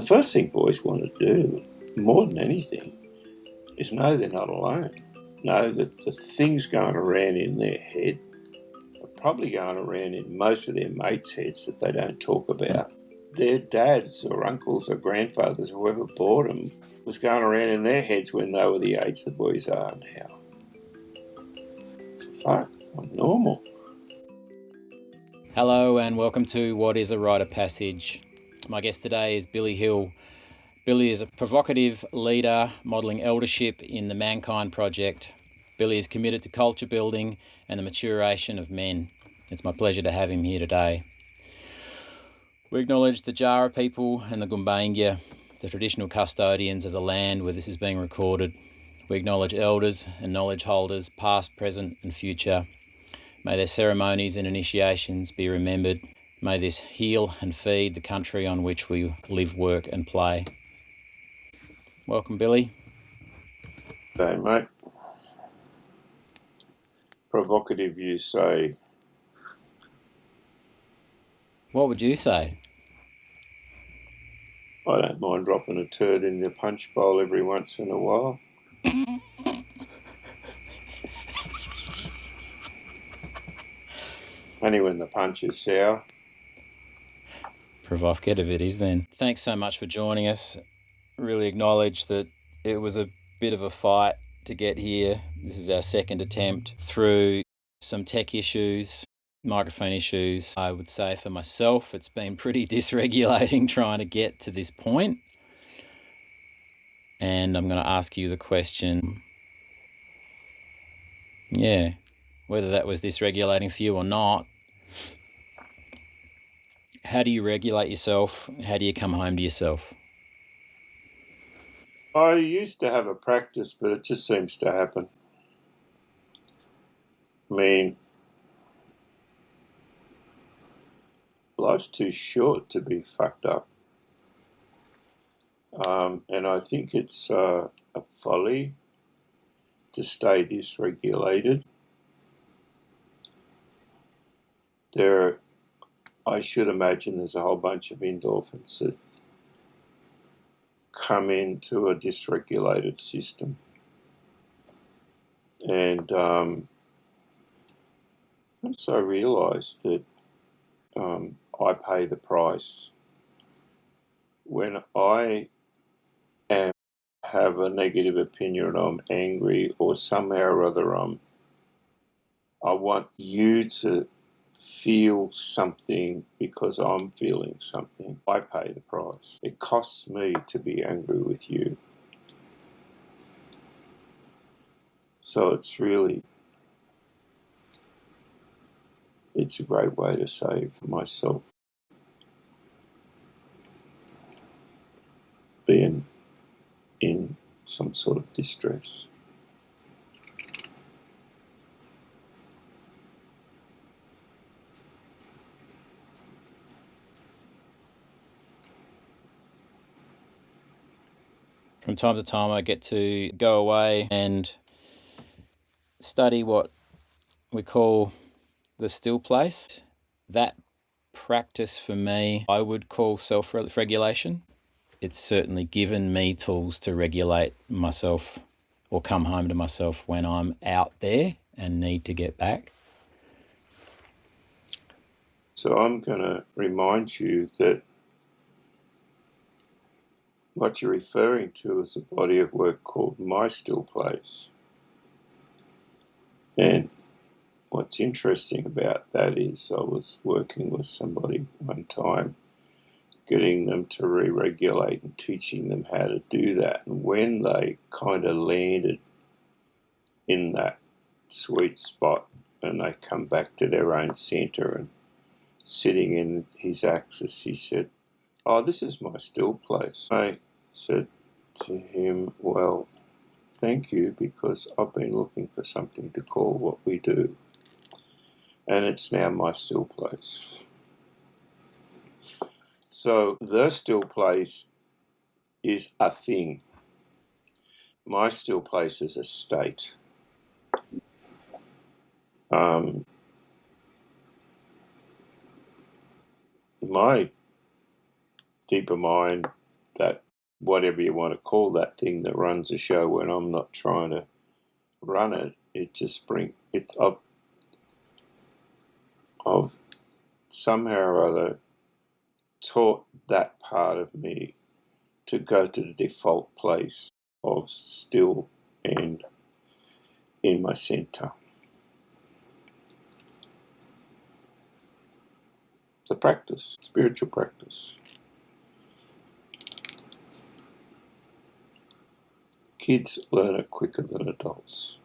first thing boys want to do, more than anything, is know they're not alone. Know that the things going around in their head are probably going around in most of their mates' heads that they don't talk about. Their dads or uncles or grandfathers, or whoever bought them, was going around in their heads when they were the age the boys are now. Fuck, I'm normal. Hello and welcome to What is a Rite of Passage. My guest today is Billy Hill. Billy is a provocative leader modelling eldership in the Mankind Project. Billy is committed to culture building and the maturation of men. It's my pleasure to have him here today. We acknowledge the Jara people and the Gumbaynggirr, the traditional custodians of the land where this is being recorded. We acknowledge elders and knowledge holders, past, present and future. May their ceremonies and initiations be remembered. May this heal and feed the country on which we live, work and play. Welcome, Billy. Hey, mate. Provocative, you say. What would you say? I don't mind dropping a turd in the punch bowl every once in a while. Only when the punch is sour. Provocative it is then. Thanks so much for joining us. Really acknowledge that it was a bit of a fight to get here. This is our second attempt through some tech issues, microphone issues. I would say for myself, it's been pretty dysregulating trying to get to this point. And I'm going to ask you the question, whether that was dysregulating for you or not. How do you regulate yourself? How do you come home to yourself? I used to have a practice, but it just seems to happen. I mean, life's too short to be fucked up. And I think it's a folly to stay dysregulated. I should imagine there's a whole bunch of endorphins that come into a dysregulated system. And once I realised that I pay the price when I have a negative opinion, I'm angry, or somehow or other I want you to feel something because I'm feeling something. I pay the price. It costs me to be angry with you. So it's a great way to save myself being in some sort of distress. From time to time, I get to go away and study what we call the still place. That practice for me, I would call self-regulation. It's certainly given me tools to regulate myself or come home to myself when I'm out there and need to get back. So I'm going to remind you that what you're referring to is a body of work called My Still Place. And what's interesting about that is I was working with somebody one time, getting them to re-regulate and teaching them how to do that. And when they kind of landed in that sweet spot and they come back to their own centre and sitting in his axis, he said, "Oh, this is my still place." I said to him, "Well, thank you, because I've been looking for something to call what we do. And it's now my still place." So the still place is a thing. My still place is a state. My deeper mind that whatever you want to call that thing that runs a show when I'm not trying to run it, it just brings it up. I've somehow or other taught that part of me to go to the default place of still and in my center. It's a practice, spiritual practice. Kids learn it quicker than adults.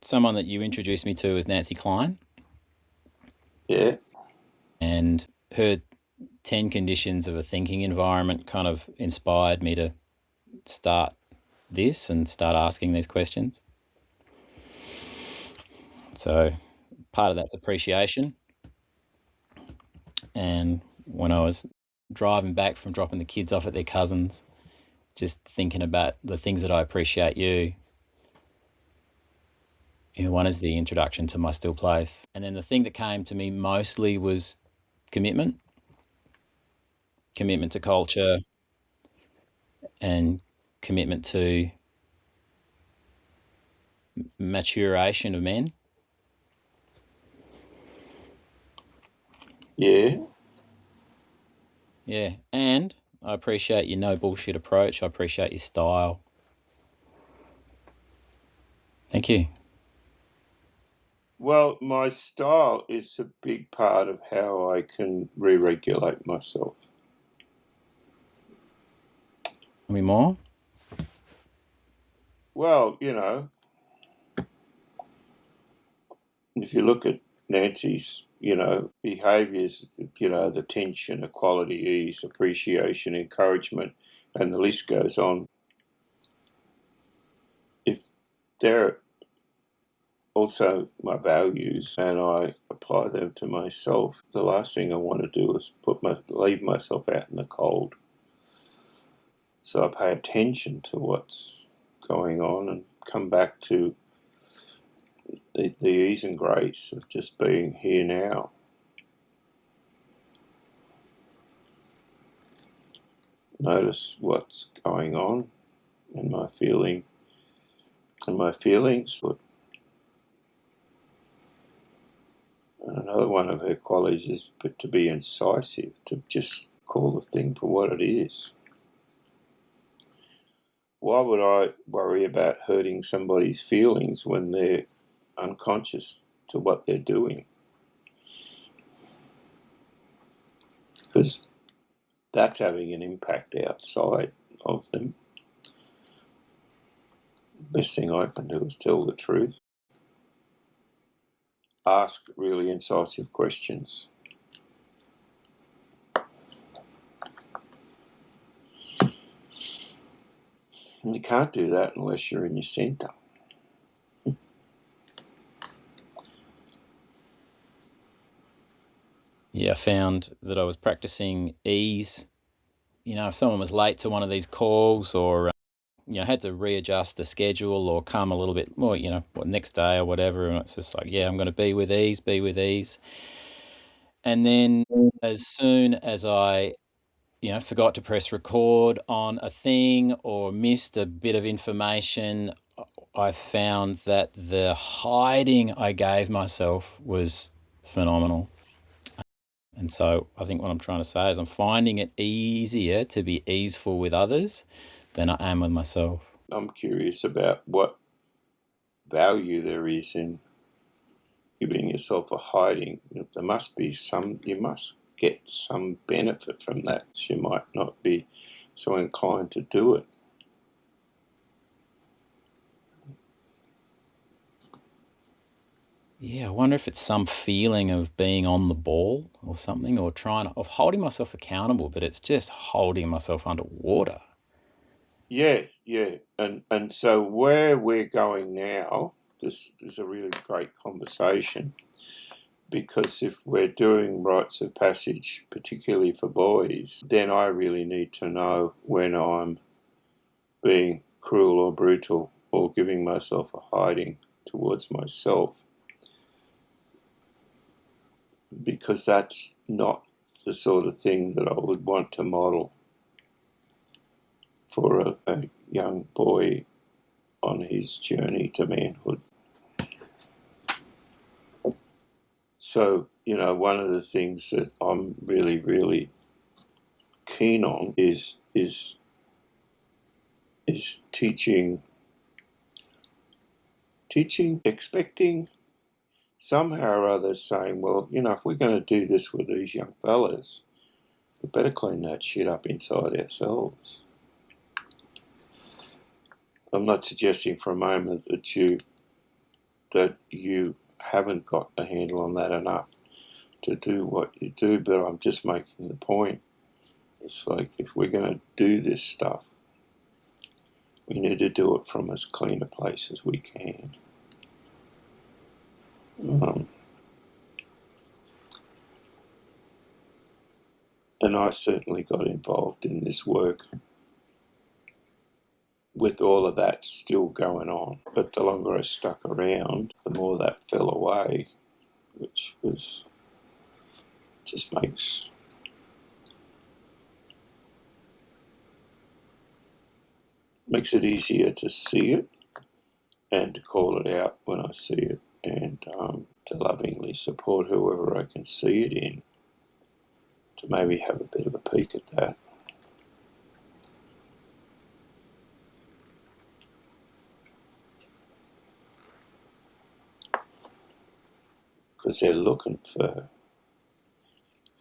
Someone that you introduced me to is Nancy Klein. Yeah. And her 10 conditions of a thinking environment kind of inspired me to start this and start asking these questions. So part of that's appreciation. And when I was driving back from dropping the kids off at their cousins, just thinking about the things that I appreciate you. One is the introduction to my still place. And then the thing that came to me mostly was commitment to culture and commitment to maturation of men. Yeah. Yeah. And I appreciate your no bullshit approach. I appreciate your style. Thank you. Well, my style is a big part of how I can re-regulate myself. Tell me more. Well, if you look at Nancy's, behaviours, the tension, equality, ease, appreciation, encouragement, and the list goes on. If they're also my values and I apply them to myself, the last thing I want to do is leave myself out in the cold. So I pay attention to what's going on and come back to the ease and grace of just being here now. Notice what's going on and my feelings. And another one of her qualities is to be incisive, to just call the thing for what it is. Why would I worry about hurting somebody's feelings when they're unconscious to what they're doing? Because that's having an impact outside of them. Best thing I can do is tell the truth. Ask really incisive questions. And you can't do that unless you're in your centre. Yeah, I found that I was practicing ease. If someone was late to one of these calls or, had to readjust the schedule or come a little bit more, next day or whatever. And it's just like, yeah, I'm going to be with ease. And then as soon as I, forgot to press record on a thing or missed a bit of information, I found that the hiding I gave myself was phenomenal. And so I think what I'm trying to say is I'm finding it easier to be easeful with others than I am with myself. I'm curious about what value there is in giving yourself a hiding. There must be you must get some benefit from that. You might not be so inclined to do it. Yeah, I wonder if it's some feeling of being on the ball or something, or of holding myself accountable, but it's just holding myself underwater. Yeah. And so where we're going now, this is a really great conversation, because if we're doing rites of passage, particularly for boys, then I really need to know when I'm being cruel or brutal or giving myself a hiding towards myself. because that's not the sort of thing that I would want to model for a young boy on his journey to manhood. So, one of the things that I'm really, really keen on is teaching, expecting somehow or other, saying, well, if we're going to do this with these young fellas, we better clean that shit up inside ourselves. I'm not suggesting for a moment that you haven't got a handle on that enough to do what you do, but I'm just making the point. It's like, if we're going to do this stuff, we need to do it from as clean a place as we can. And I certainly got involved in this work with all of that still going on. But the longer I stuck around, the more that fell away, which was just makes it easier to see it and to call it out when I see it, and to lovingly support whoever I can see it in, to maybe have a bit of a peek at that. Because they're looking for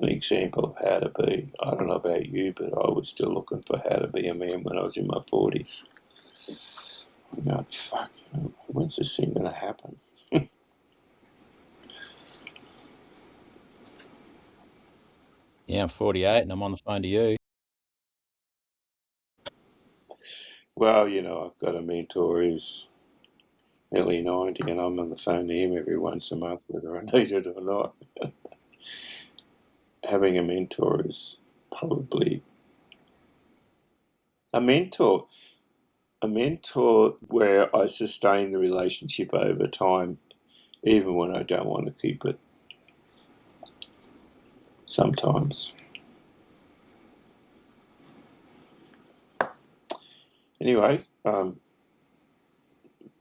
an example of how to be. I don't know about you, but I was still looking for how to be a man when I was in my 40s. I'm going, fuck, when's this thing going to happen? Yeah, I'm 48 and I'm on the phone to you. Well, I've got a mentor who's nearly 90, and I'm on the phone to him every once a month, whether I need it or not. Having a mentor is probably a mentor where I sustain the relationship over time, even when I don't want to keep it. Sometimes. Anyway,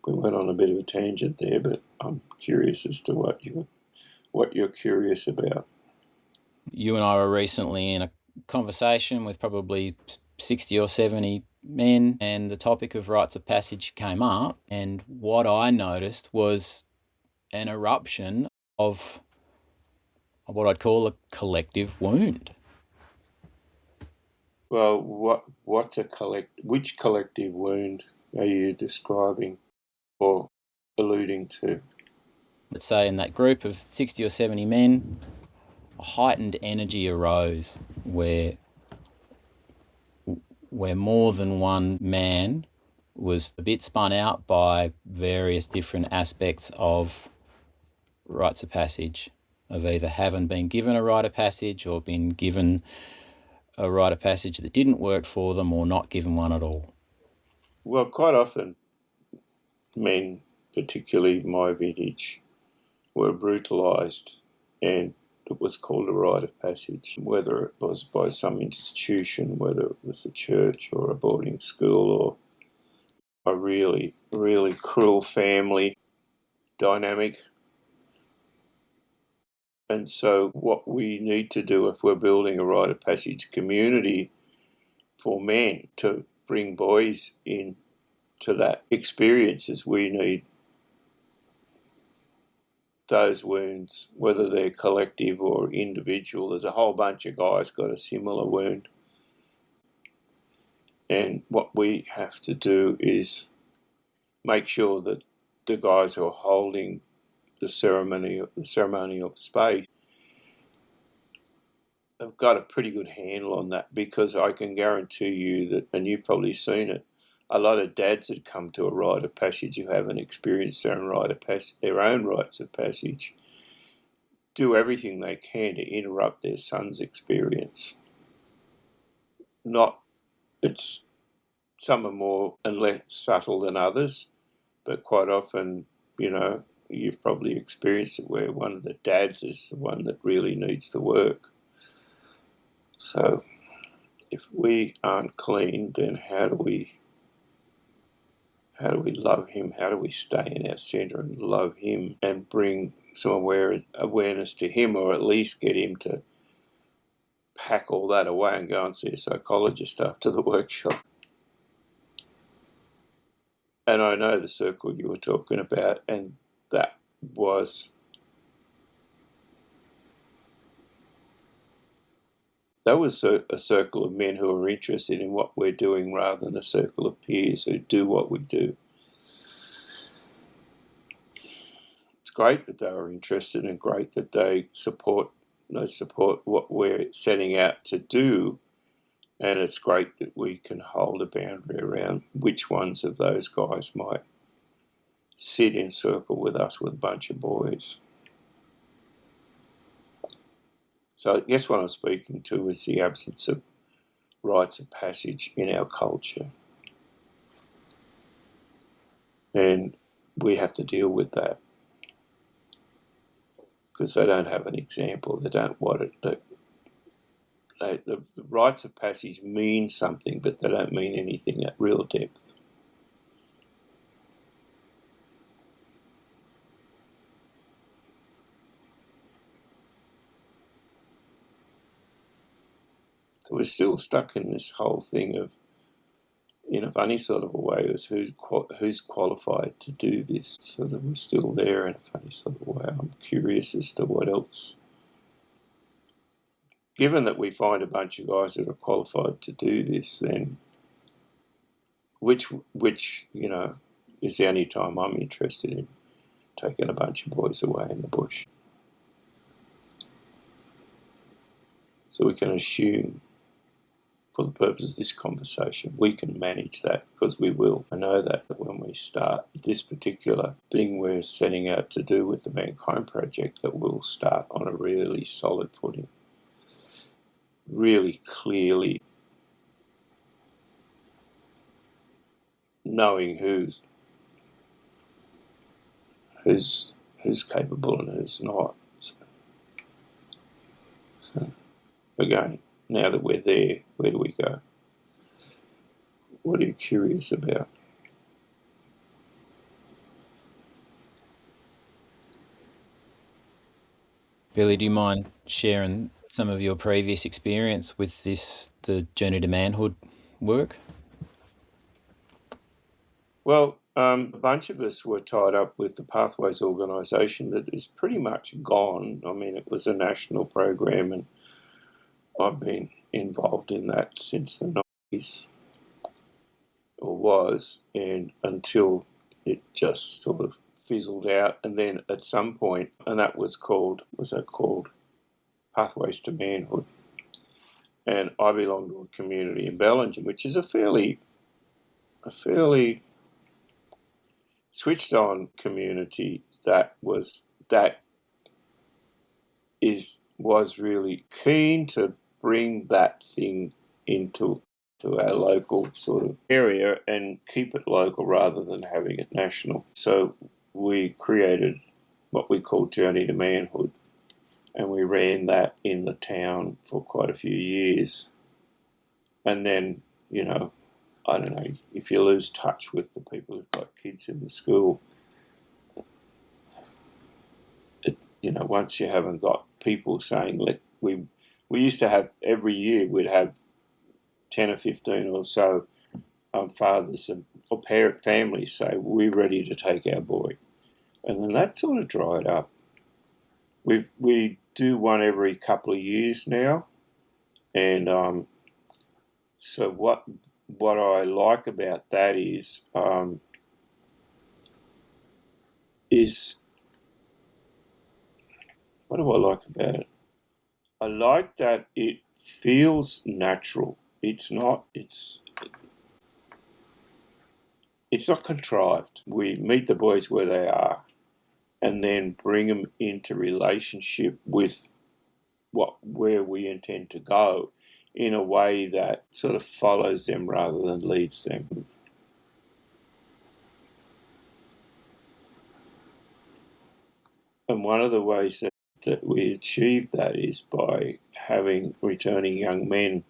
we went on a bit of a tangent there, but I'm curious as to what you're curious about. You and I were recently in a conversation with probably 60 or 70 men, and the topic of rites of passage came up, and what I noticed was an eruption of what I'd call a collective wound. Well, which collective wound are you describing or alluding to? Let's say in that group of 60 or 70 men, a heightened energy arose where more than one man was a bit spun out by various different aspects of rites of passage, of either having been given a rite of passage or been given a rite of passage that didn't work for them, or not given one at all. Well, quite often men, particularly my vintage, were brutalised, and it was called a rite of passage, whether it was by some institution, whether it was a church or a boarding school or a really, really cruel family dynamic. And so what we need to do if we're building a rite of passage community for men to bring boys in to that experience is we need those wounds, whether they're collective or individual. There's a whole bunch of guys got a similar wound. And what we have to do is make sure that the guys who are holding the ceremonial space have got a pretty good handle on that, because I can guarantee you that, and you've probably seen it, a lot of dads that come to a rite of passage who haven't experienced their own rites of passage do everything they can to interrupt their son's experience. Some are more and less subtle than others, but quite often, you've probably experienced it, where one of the dads is the one that really needs the work. So if we aren't clean, then how do we love him? How do we stay in our centre and love him and bring some awareness to him, or at least get him to pack all that away and go and see a psychologist after the workshop? And I know the circle you were talking about, and that was a circle of men who are interested in what we're doing rather than a circle of peers who do what we do. It's great that they are interested and great that they support what we're setting out to do, and it's great that we can hold a boundary around which ones of those guys might sit in circle with us with a bunch of boys. So I guess what I'm speaking to is the absence of rites of passage in our culture. And we have to deal with that, because they don't have an example. They don't want it. The rites of passage mean something, but they don't mean anything at real depth. So we're still stuck in this whole thing of, in a funny sort of a way, is who's qualified to do this. So that we're still there in a funny sort of a way. I'm curious as to what else. Given that we find a bunch of guys that are qualified to do this, then which is the only time I'm interested in taking a bunch of boys away in the bush. So we can assume, for the purpose of this conversation, we can manage that, because we will. I know that when we start this particular thing we're setting out to do with the Mankind Project, that we'll start on a really solid footing, really clearly knowing who's capable and who's not. So again, now that we're there, where do we go? What are you curious about? Billy, do you mind sharing some of your previous experience with the Journey to Manhood work? Well, a bunch of us were tied up with the Pathways organisation that is pretty much gone. I mean, it was a national program, and I've been involved in that since the 90s, or was, and until it just sort of fizzled out. And then at some point, and that was called Pathways to Manhood. And I belong to a community in Bellingen, which is a fairly switched on community that was really keen to bring that thing into our local sort of area and keep it local rather than having it national. So we created what we called Journey to Manhood, and we ran that in the town for quite a few years. And then, I don't know, if you lose touch with the people who've got kids in the school, once you haven't got people saying, we used to have, every year we'd have 10 or 15 or so fathers or parent families say, we're ready to take our boy. And then that sort of dried up. We do one every couple of years now. And so what I like about that is what do I like about it? I like that it feels natural. It's not contrived. We meet the boys where they are, and then bring them into relationship with where we intend to go, in a way that sort of follows them rather than leads them. And one of the ways that we achieve that is by having returning young men,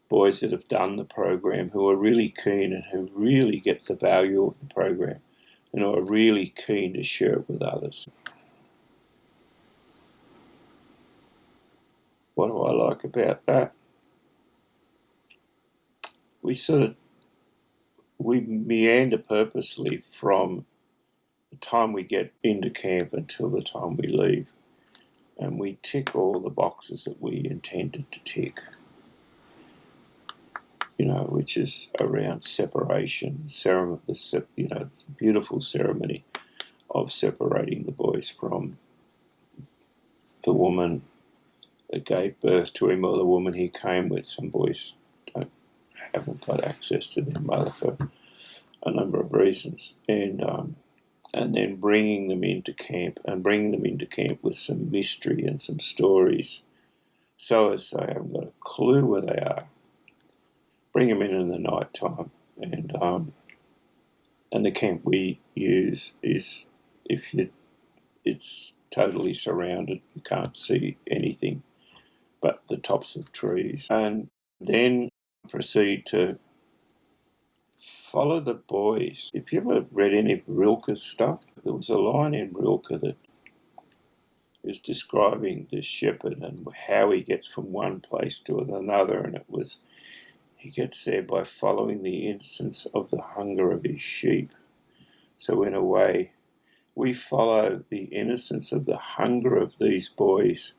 boys that have done the program, who are really keen and who really get the value of the program and who are really keen to share it with others. What do I like about that? We meander purposely from the time we get into camp until the time we leave. And we tick all the boxes that we intended to tick, which is around separation, the beautiful ceremony of separating the boys from the woman that gave birth to him or the woman he came with. Some boys haven't got access to their mother for a number of reasons, and then bringing them into camp with some mystery and some stories, so as they haven't got a clue where they are. Bring them in the night time, and the camp we use is it's totally surrounded. You can't see anything but the tops of trees, and then proceed to follow the boys. If you ever read any of Rilke's stuff, there was a line in Rilke that is describing the shepherd and how he gets from one place to another, and it was, he gets there by following the innocence of the hunger of his sheep. So in a way, we follow the innocence of the hunger of these boys,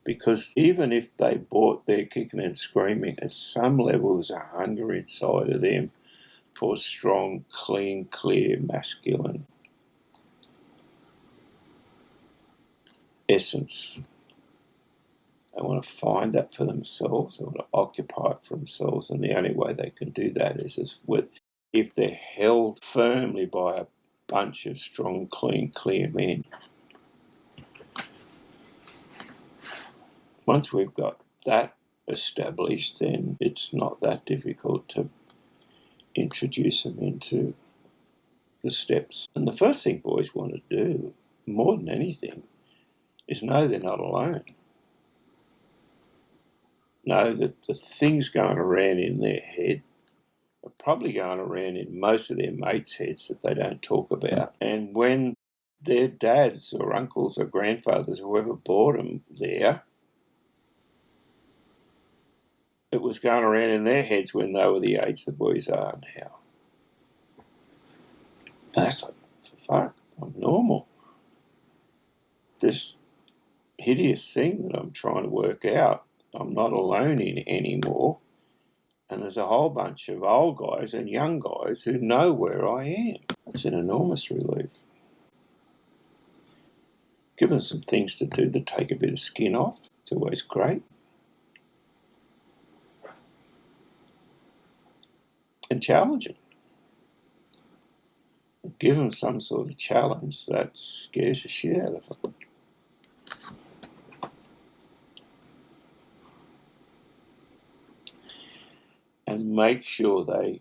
because even if they bought their kicking and screaming, at some level there's a hunger inside of them for strong, clean, clear, masculine essence. They want to find that for themselves. They want to occupy it for themselves, and the only way they can do that is if they're held firmly by a bunch of strong, clean, clear men. Once we've got that established, then it's not that difficult to introduce them into the steps. And the first thing boys want to do, more than anything, is know they're not alone. Know that the things going around in their head are probably going around in most of their mates' heads that they don't talk about. And when their dads or uncles or grandfathers, whoever brought them there, it was going around in their heads when they were the age the boys are now. And that's like, for fuck, I'm normal. This hideous thing that I'm trying to work out, I'm not alone in anymore. And there's a whole bunch of old guys and young guys who know where I am. It's an enormous relief. Give them some things to do that take a bit of skin off. It's always great. And challenge them. Give them some sort of challenge that scares the shit out of them. And make sure they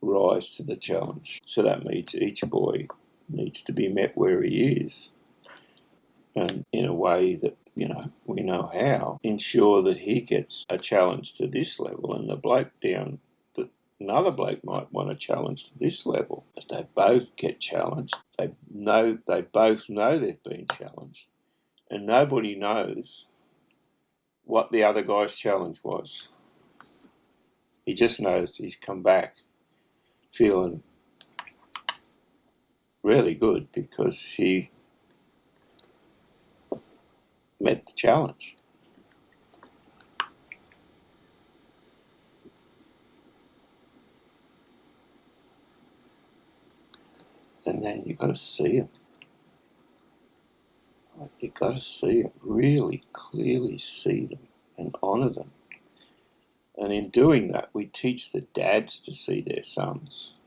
rise to the challenge. So that means each boy needs to be met where he is, and in a way that, we know how, ensure that he gets a challenge to this level, and the bloke down, another bloke might want a challenge to this level, but they both get challenged. They both know they've been challenged, and nobody knows what the other guy's challenge was. He just knows he's come back feeling really good because he met the challenge. And then you've got to see them. You've got to see them, really clearly see them and honour them. And in doing that, we teach the dads to see their sons.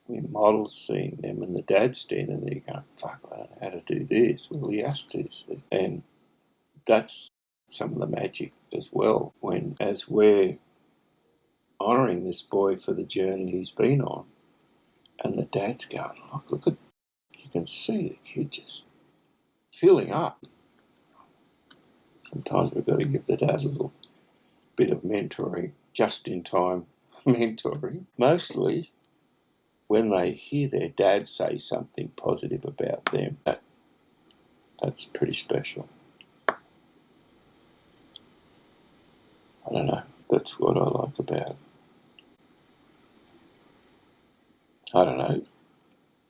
We model seeing them, and the dad's standing there going, fuck, I don't know how to do this. Well, he has to see. And that's some of the magic as well, as we're honouring this boy for the journey he's been on, and the dad's going, look at you can see the kid just filling up. Sometimes we've got to give the dad a little bit of mentoring, just-in-time mentoring. Mostly when they hear their dad say something positive about them, that's pretty special. I don't know. That's what I like about it. I don't know.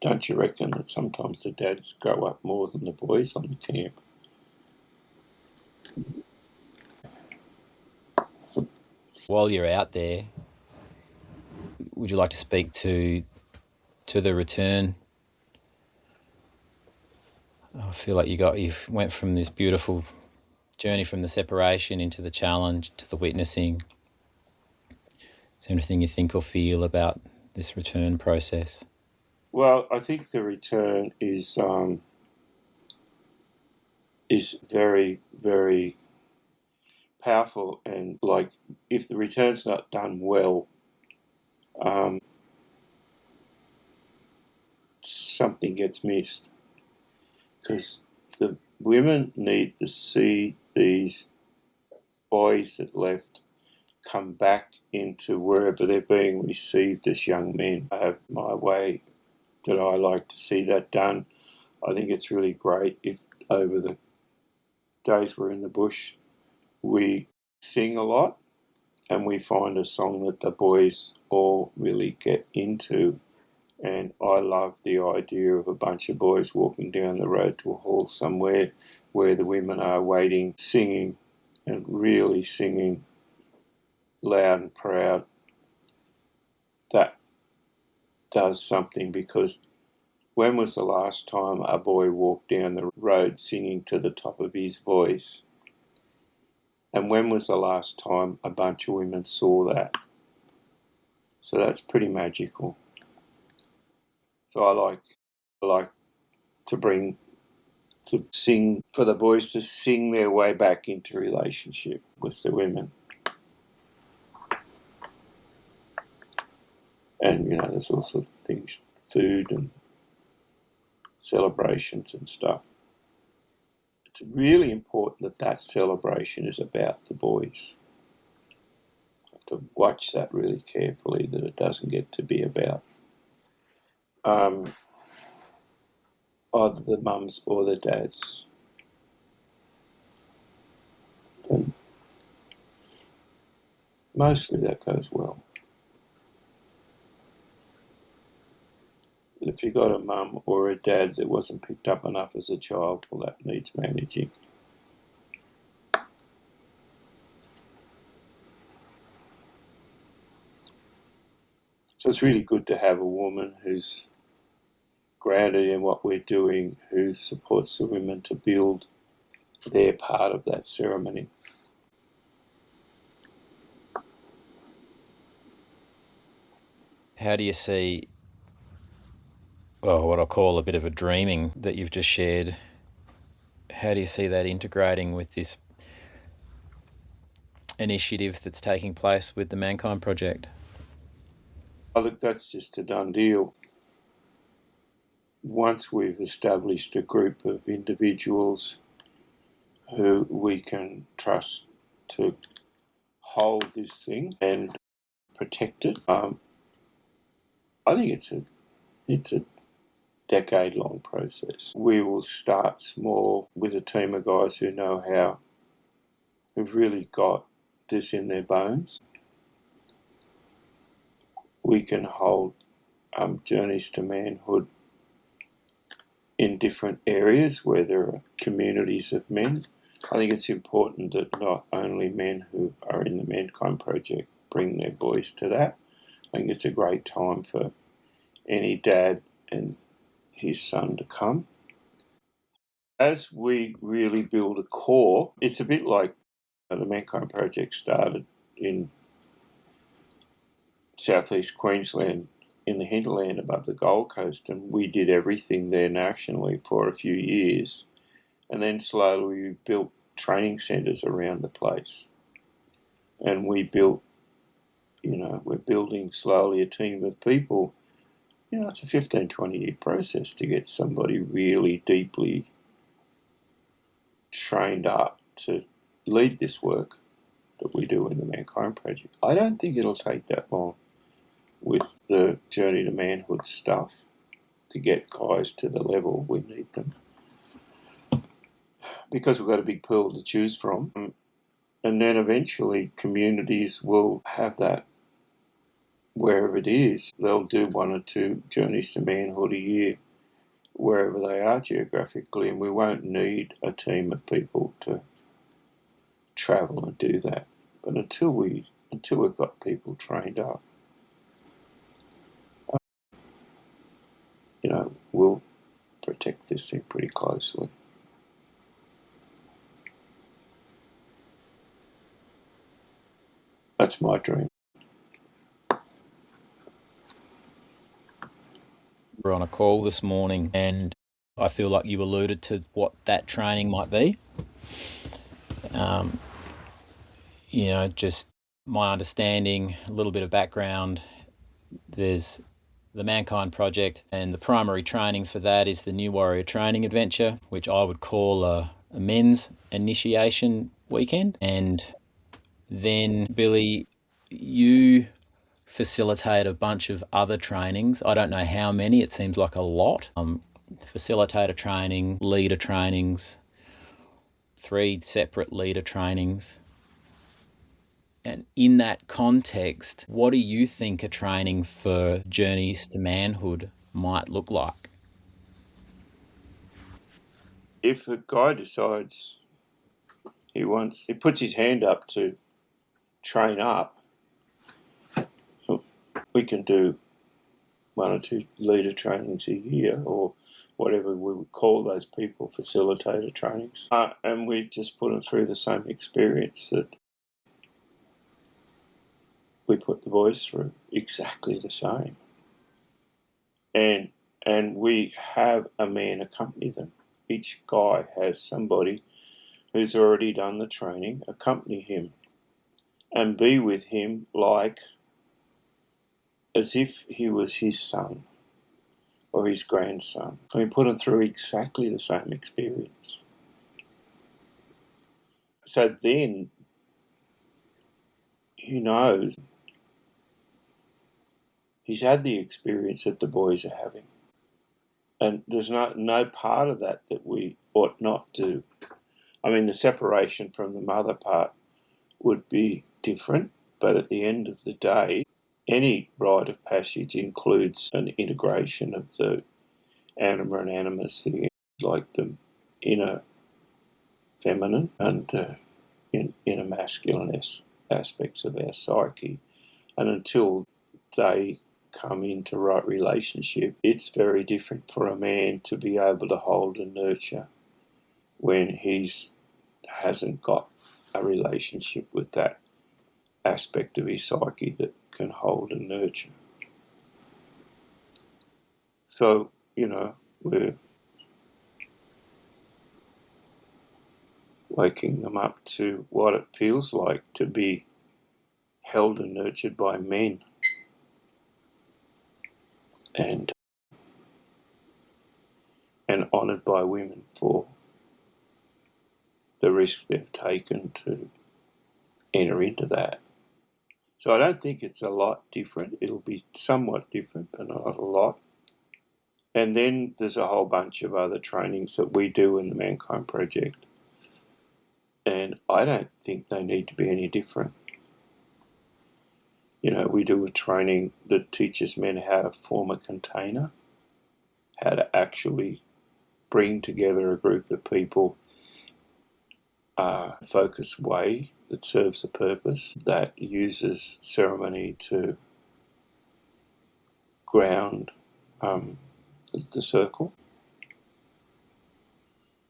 Don't you reckon that sometimes the dads grow up more than the boys on the camp? While you're out there, would you like to speak to the return? I feel like you went from this beautiful journey from the separation into the challenge to the witnessing. Is there anything you think or feel about this return process? Well, I think the return is very, very powerful, and like if the return's not done well, something gets missed, because the women need to see these boys that left come back into wherever they're being received as young men. I have my way that I like to see that done. I think it's really great if over the days we're in the bush we sing a lot and we find a song that the boys all really get into. And I love the idea of a bunch of boys walking down the road to a hall somewhere where the women are waiting, singing, and really singing loud and proud. That does something, because when was the last time a boy walked down the road singing to the top of his voice? And when was the last time a bunch of women saw that? So that's pretty magical. So I like to sing, for the boys to sing their way back into relationship with the women. And, there's all sorts of things, food and celebrations and stuff. It's really important that celebration is about the boys. You have to watch that really carefully, that it doesn't get to be about either the mums or the dads. And mostly that goes well. But if you've got a mum or a dad that wasn't picked up enough as a child, well, that needs managing. So it's really good to have a woman who's grounded in what we're doing, who supports the women to build their part of that ceremony. How do you see, well, what I call a bit of a dreaming that you've just shared? How do you see that integrating with this initiative that's taking place with the Mankind Project? I think that's just a done deal. Once we've established a group of individuals who we can trust to hold this thing and protect it, I think it's a decade-long process. We will start small with a team of guys who know how, who've really got this in their bones. We can hold journeys to manhood in different areas where there are communities of men. I think it's important that not only men who are in the Mankind Project bring their boys to that. I think it's a great time for any dad and his son to come. As we really build a core, it's a bit like the Mankind Project started in southeast Queensland in the hinterland above the Gold Coast, and we did everything there nationally for a few years, and then slowly we built training centres around the place, and we built, we're building slowly a team of people it's a 15, 20-year process to get somebody really deeply trained up to lead this work that we do in the Mankind Project. I don't think it'll take that long with the Journey to Manhood stuff to get guys to the level we need them, because we've got a big pool to choose from. And then eventually communities will have that wherever it is. They'll do 1 or 2 journeys to manhood a year wherever they are geographically, and we won't need a team of people to travel and do that. But until we've got people trained up, we'll protect this thing pretty closely. That's my dream. We're on a call this morning, and I feel like you alluded to what that training might be. Just my understanding, a little bit of background. There's the Mankind Project, and the primary training for that is the New Warrior Training Adventure, which I would call a men's initiation weekend. And then, Billy, you facilitate a bunch of other trainings. I don't know how many, it seems like a lot. Facilitator training, leader trainings, 3 separate leader trainings. And in that context, what do you think a training for Journeys to Manhood might look like? If a guy decides he puts his hand up to train up, we can do 1 or 2 leader trainings a year, or whatever we would call those people, facilitator trainings. And we just put them through the same experience that we put the boys through, exactly the same. And we have a man accompany them. Each guy has somebody who's already done the training accompany him and be with him as if he was his son or his grandson. So we put them through exactly the same experience. So then he knows he's had the experience that the boys are having. And there's no part of that we ought not do. I mean, the separation from the mother part would be different, but at the end of the day, any rite of passage includes an integration of the anima and animus, like the inner feminine and the inner masculine aspects of our psyche. And until they come into right relationship, it's very different for a man to be able to hold and nurture when hasn't got a relationship with that aspect of his psyche that can hold and nurture. So, we're waking them up to what it feels like to be held and nurtured by men, and honoured by women for the risk they've taken to enter into that. So I don't think it's a lot different. It'll be somewhat different, but not a lot. And then there's a whole bunch of other trainings that we do in the Mankind Project, and I don't think they need to be any different. We do a training that teaches men how to form a container, how to actually bring together a group of people a focused way that serves a purpose, that uses ceremony to ground the circle.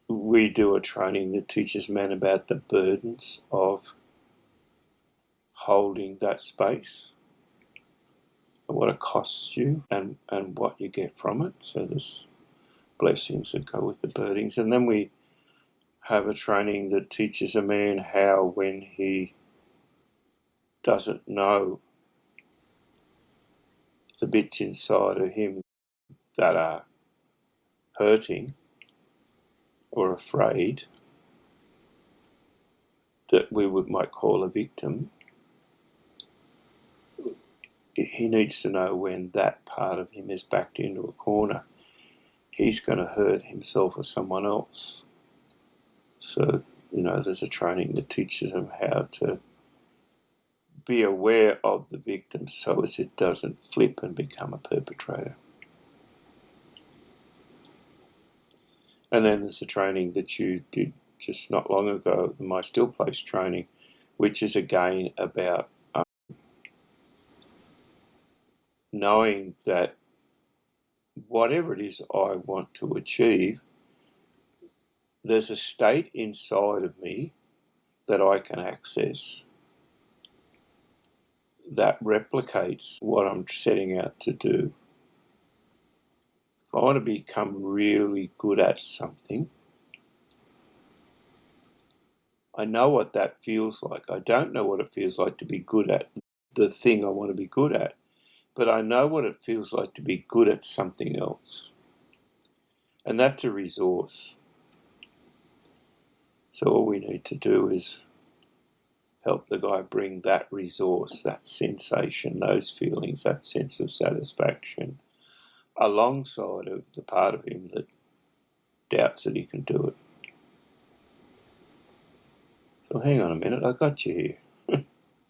We do a training that teaches men about the burdens of holding that space, and what it costs you, and what you get from it. So there's blessings that go with the burdens. And then we have a training that teaches a man how, when he doesn't know the bits inside of him that are hurting or afraid that we might call a victim, he needs to know when that part of him is backed into a corner, he's going to hurt himself or someone else. So, there's a training that teaches him how to be aware of the victim so as it doesn't flip and become a perpetrator. And then there's a training that you did just not long ago, my still place training, which is again about knowing that whatever it is I want to achieve, there's a state inside of me that I can access that replicates what I'm setting out to do. If I want to become really good at something, I know what that feels like. I don't know what it feels like to be good at the thing I want to be good at, but I know what it feels like to be good at something else. And that's a resource. So all we need to do is help the guy bring that resource, that sensation, those feelings, that sense of satisfaction, alongside of the part of him that doubts that he can do it. So hang on a minute, I got you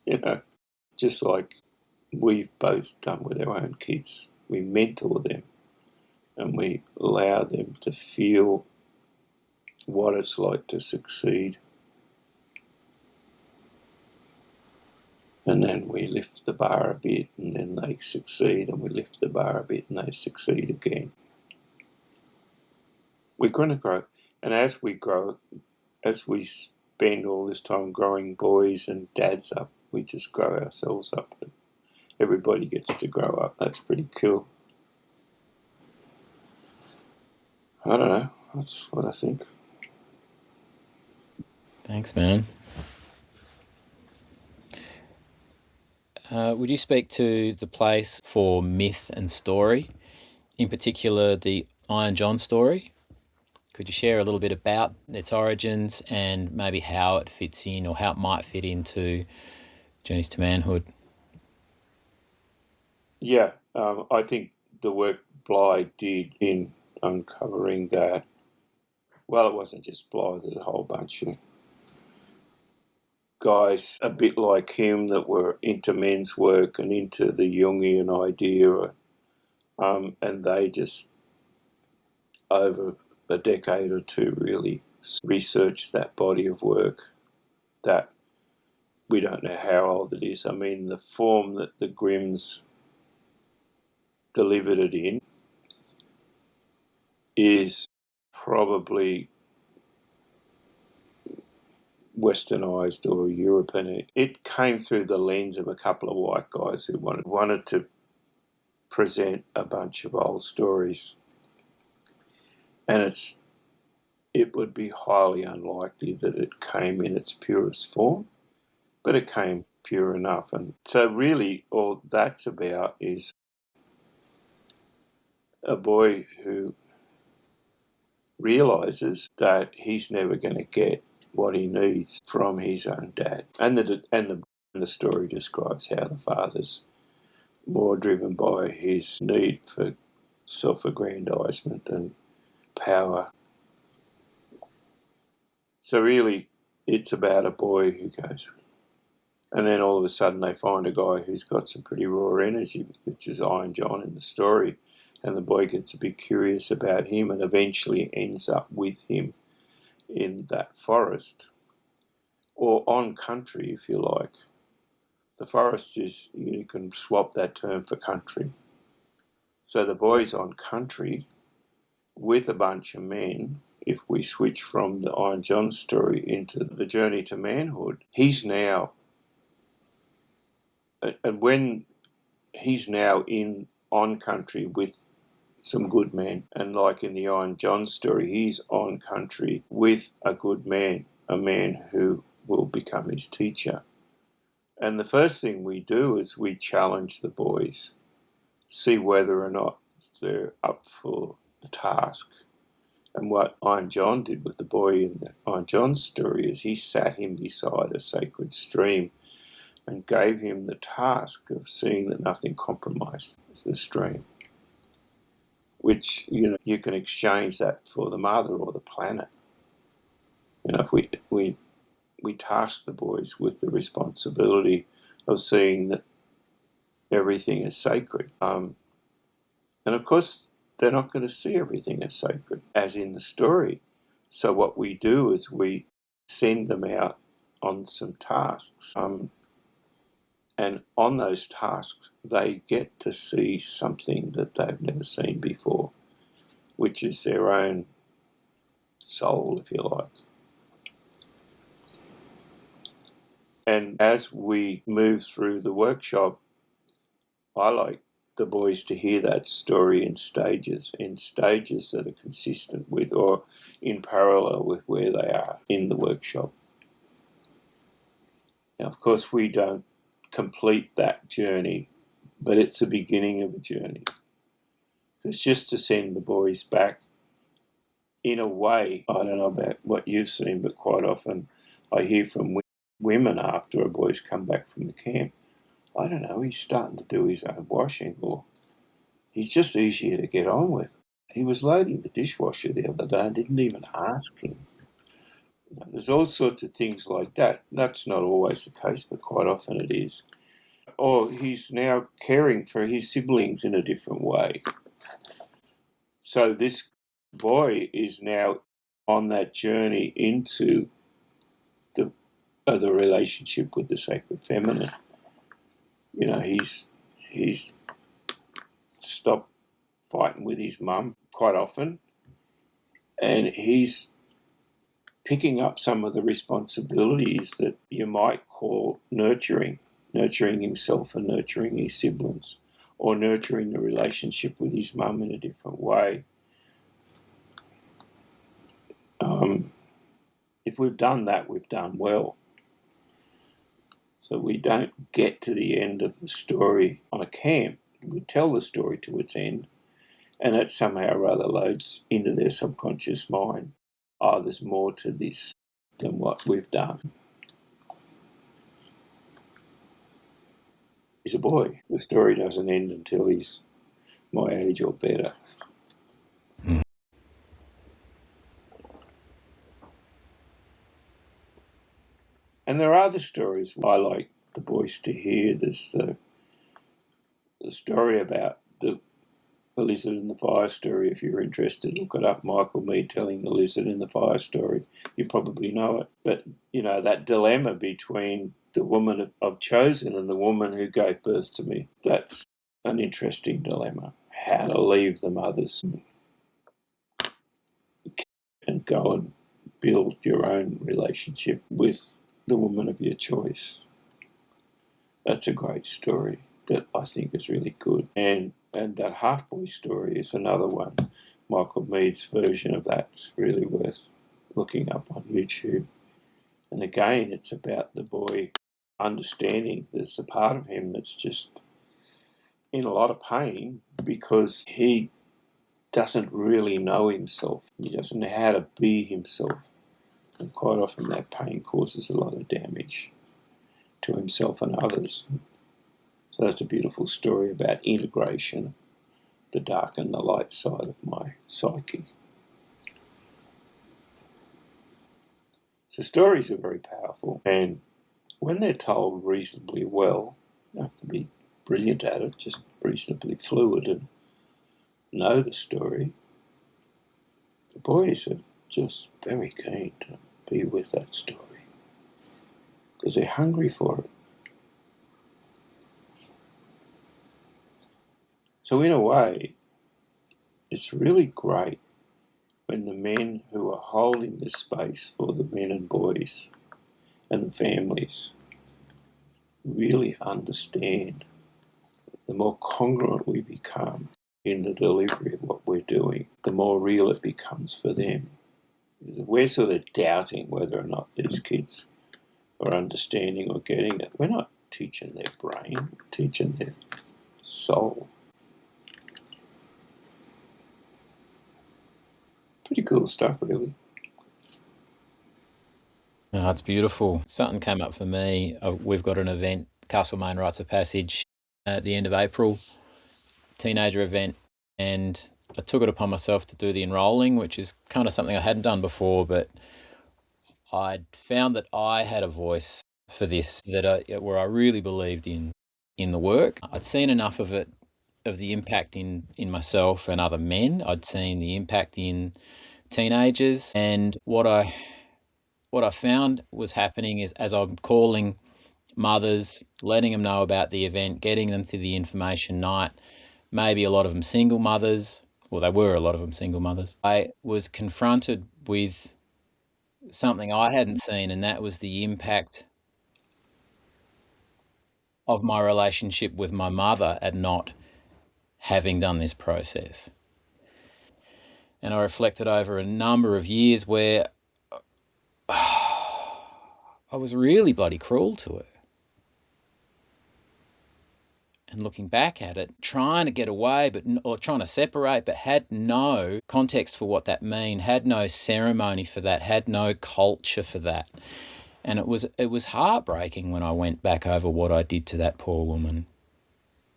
here. Just like we've both done with our own kids. We mentor them and we allow them to feel what it's like to succeed. And then we lift the bar a bit and then they succeed, and we lift the bar a bit and they succeed again. We're going to grow. And as we grow, as we spend all this time growing boys and dads up, we just grow ourselves up. Everybody gets to grow up. That's pretty cool. I don't know. That's what I think. Thanks, man. Would you speak to the place for myth and story, in particular the Iron John story? Could you share a little bit about its origins and maybe how it fits in, or how it might fit into Journeys to Manhood? Yeah, I think the work Bly did in uncovering that, well, it wasn't just Bly, there's a whole bunch of guys a bit like him that were into men's work and into the Jungian idea, and they just, over a decade or two, really researched that body of work that we don't know how old it is. I mean, the form that the Grimms delivered it in is probably westernized or European. It came through the lens of a couple of white guys who wanted to present a bunch of old stories. And it would be highly unlikely that it came in its purest form, but it came pure enough. And so really all that's about is a boy who realizes that he's never going to get what he needs from his own dad. And the story describes how the father's more driven by his need for self-aggrandizement and power. So really, it's about a boy who goes, and then all of a sudden they find a guy who's got some pretty raw energy, which is Iron John in the story, and the boy gets a bit curious about him and eventually ends up with him in that forest, or on country, if you like. The forest is, you can swap that term for country. So the boy's on country with a bunch of men. If we switch from the Iron John story into the journey to manhood, he's now, and when he's now on country with some good men, and like in the Iron John story, he's on country with a good man, a man who will become his teacher. And the first thing we do is we challenge the boys, see whether or not they're up for the task. And what Iron John did with the boy in the Iron John story is he sat him beside a sacred stream and gave him the task of seeing that nothing compromised the stream, which, you can exchange that for the mother or the planet. If we task the boys with the responsibility of seeing that everything is sacred. And of course, they're not going to see everything as sacred, as in the story. So what we do is we send them out on some tasks. And on those tasks, they get to see something that they've never seen before, which is their own soul, if you like. And as we move through the workshop, I like the boys to hear that story in stages that are consistent with or in parallel with where they are in the workshop. Now, of course, we don't complete that journey, but it's the beginning of a journey. It's just to send the boys back in a way. I don't know about what you've seen, but quite often I hear from women after a boy's come back from the camp, I don't know, he's starting to do his own washing, or he's just easier to get on with. He was loading the dishwasher the other day and didn't even ask him. There's all sorts of things like that. That's not always the case, but quite often it is. Or he's now caring for his siblings in a different way. So this boy is now on that journey into the relationship with the sacred feminine. He's stopped fighting with his mum quite often, and he's picking up some of the responsibilities that you might call nurturing himself and nurturing his siblings, or nurturing the relationship with his mum in a different way. If we've done that, we've done well. So we don't get to the end of the story on a camp. We tell the story to its end, and it somehow or other loads into their subconscious mind, there's more to this than what we've done. He's a boy. The story doesn't end until he's my age or better. And there are other stories I like the boys to hear. There's the story about the lizard in the fire story. If you're interested, look it up. Michael Mead telling the lizard in the fire story. You probably know it. But, that dilemma between the woman I've chosen and the woman who gave birth to me, that's an interesting dilemma. How to leave the mothers and go and build your own relationship with the woman of your choice. That's a great story that I think is really good. And that half-boy story is another one. Michael Mead's version of that's really worth looking up on YouTube. And again, it's about the boy understanding there's a part of him that's just in a lot of pain because he doesn't really know himself. He doesn't know how to be himself. And quite often that pain causes a lot of damage to himself and others. So that's a beautiful story about integration, the dark and the light side of my psyche. So stories are very powerful, and when they're told reasonably well, you don't have to be brilliant at it, just reasonably fluid and know the story, the boys are just very keen to be with that story because they're hungry for it. So in a way, it's really great when the men who are holding this space for the men and boys and the families really understand. The more congruent we become in the delivery of what we're doing, the more real it becomes for them. Because we're sort of doubting whether or not these kids are understanding or getting it. We're not teaching their brain, we're teaching their soul. Pretty cool stuff, really. Oh, it's beautiful. Something came up for me. We've got an event, Castlemaine Rites of Passage, at the end of April, teenager event, and I took it upon myself to do the enrolling, which is kind of something I hadn't done before, but I'd found that I had a voice for this, where I really believed in the work. I'd seen enough of it, of the impact in myself and other men. I'd seen the impact in teenagers, and what I found was happening is, as I'm calling mothers, letting them know about the event, getting them to the information night, maybe a lot of them single mothers, well, they were a lot of them single mothers, I was confronted with something I hadn't seen, and that was the impact of my relationship with my mother at not having done this process. And I reflected over a number of years where I was really bloody cruel to her. And looking back at it, trying to get away, or trying to separate, but had no context for what that meant, had no ceremony for that, had no culture for that. And it was heartbreaking when I went back over what I did to that poor woman.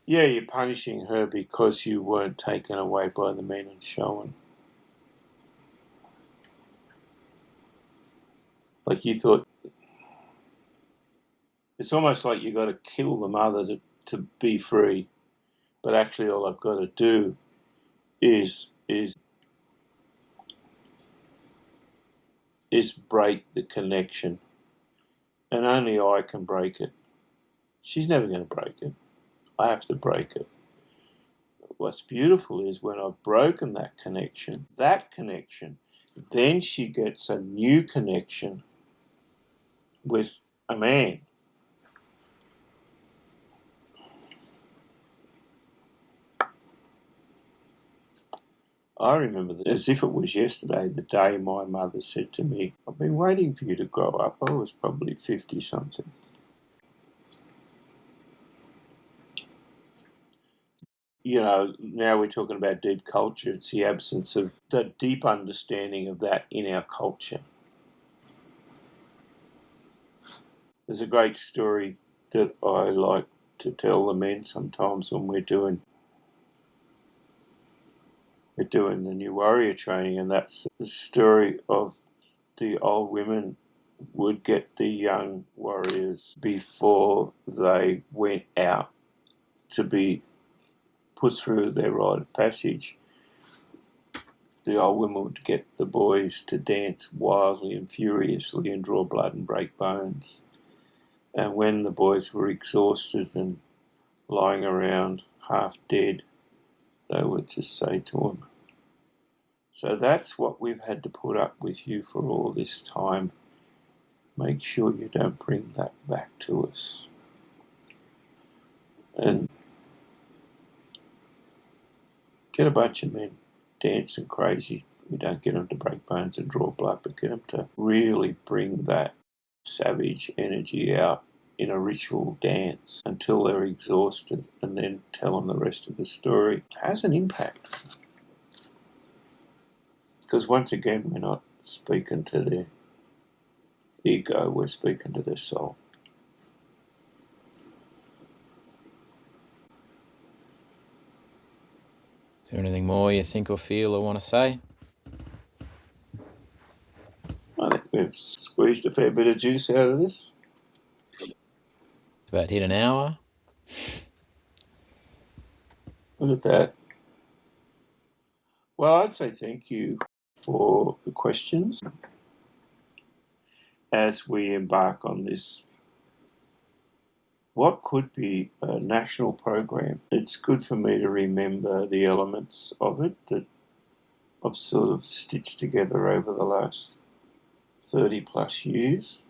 Yeah, you're punishing her because you weren't taken away by the men and shown. Like you thought, it's almost like you got to kill the mother to be free, but actually all I've got to do is break the connection, and only I can break it. She's never going to break it. I have to break it. What's beautiful is when I've broken that connection, then she gets a new connection with a man. I remember that as if it was yesterday, the day my mother said to me, I've been waiting for you to grow up. I was probably 50 something. You know, now we're talking about deep culture. It's the absence of the deep understanding of that in our culture. There's a great story that I like to tell the men sometimes when we're doing the new warrior training, and that's the story of the old women would get the young warriors before they went out to be put through their rite of passage. The old women would get the boys to dance wildly and furiously and draw blood and break bones. And when the boys were exhausted and lying around half dead, they would just say to them, so that's what we've had to put up with you for all this time. Make sure you don't bring that back to us. And get a bunch of men dancing crazy. We don't get them to break bones and draw blood, but get them to really bring that savage energy out in a ritual dance until they're exhausted, and then tell them the rest of the story. It has an impact. Because once again, we're not speaking to their ego, we're speaking to their soul. Is there anything more you think or feel or want to say? I think we've squeezed a fair bit of juice out of this. It's about hit an hour. Look at that. Well, I'd say thank you for the questions as we embark on this, what could be a national program. It's good for me to remember the elements of it that I've sort of stitched together over the last 30 plus years,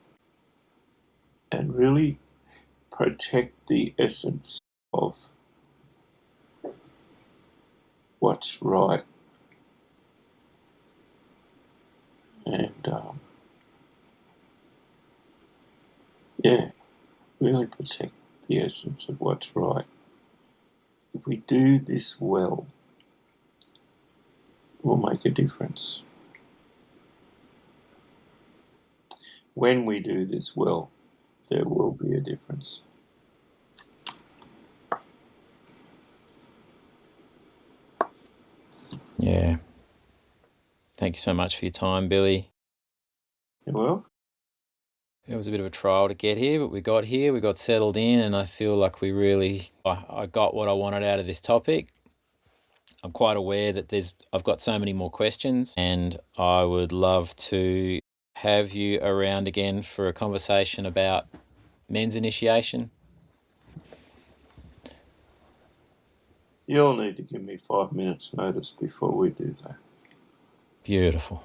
and really protect the essence of what's right. And really protect the essence of what's right. If we do this well, we'll make a difference. when we do this well, there will be a difference. Yeah. Thank you so much for your time, Billy. Well, It was a bit of a trial to get here, but we got here, we got settled in, and I feel like I got what I wanted out of this topic. I'm quite aware that I've got so many more questions, and I would love to have you around again for a conversation about men's initiation. you'll need to give me 5 minutes notice before we do that. Beautiful.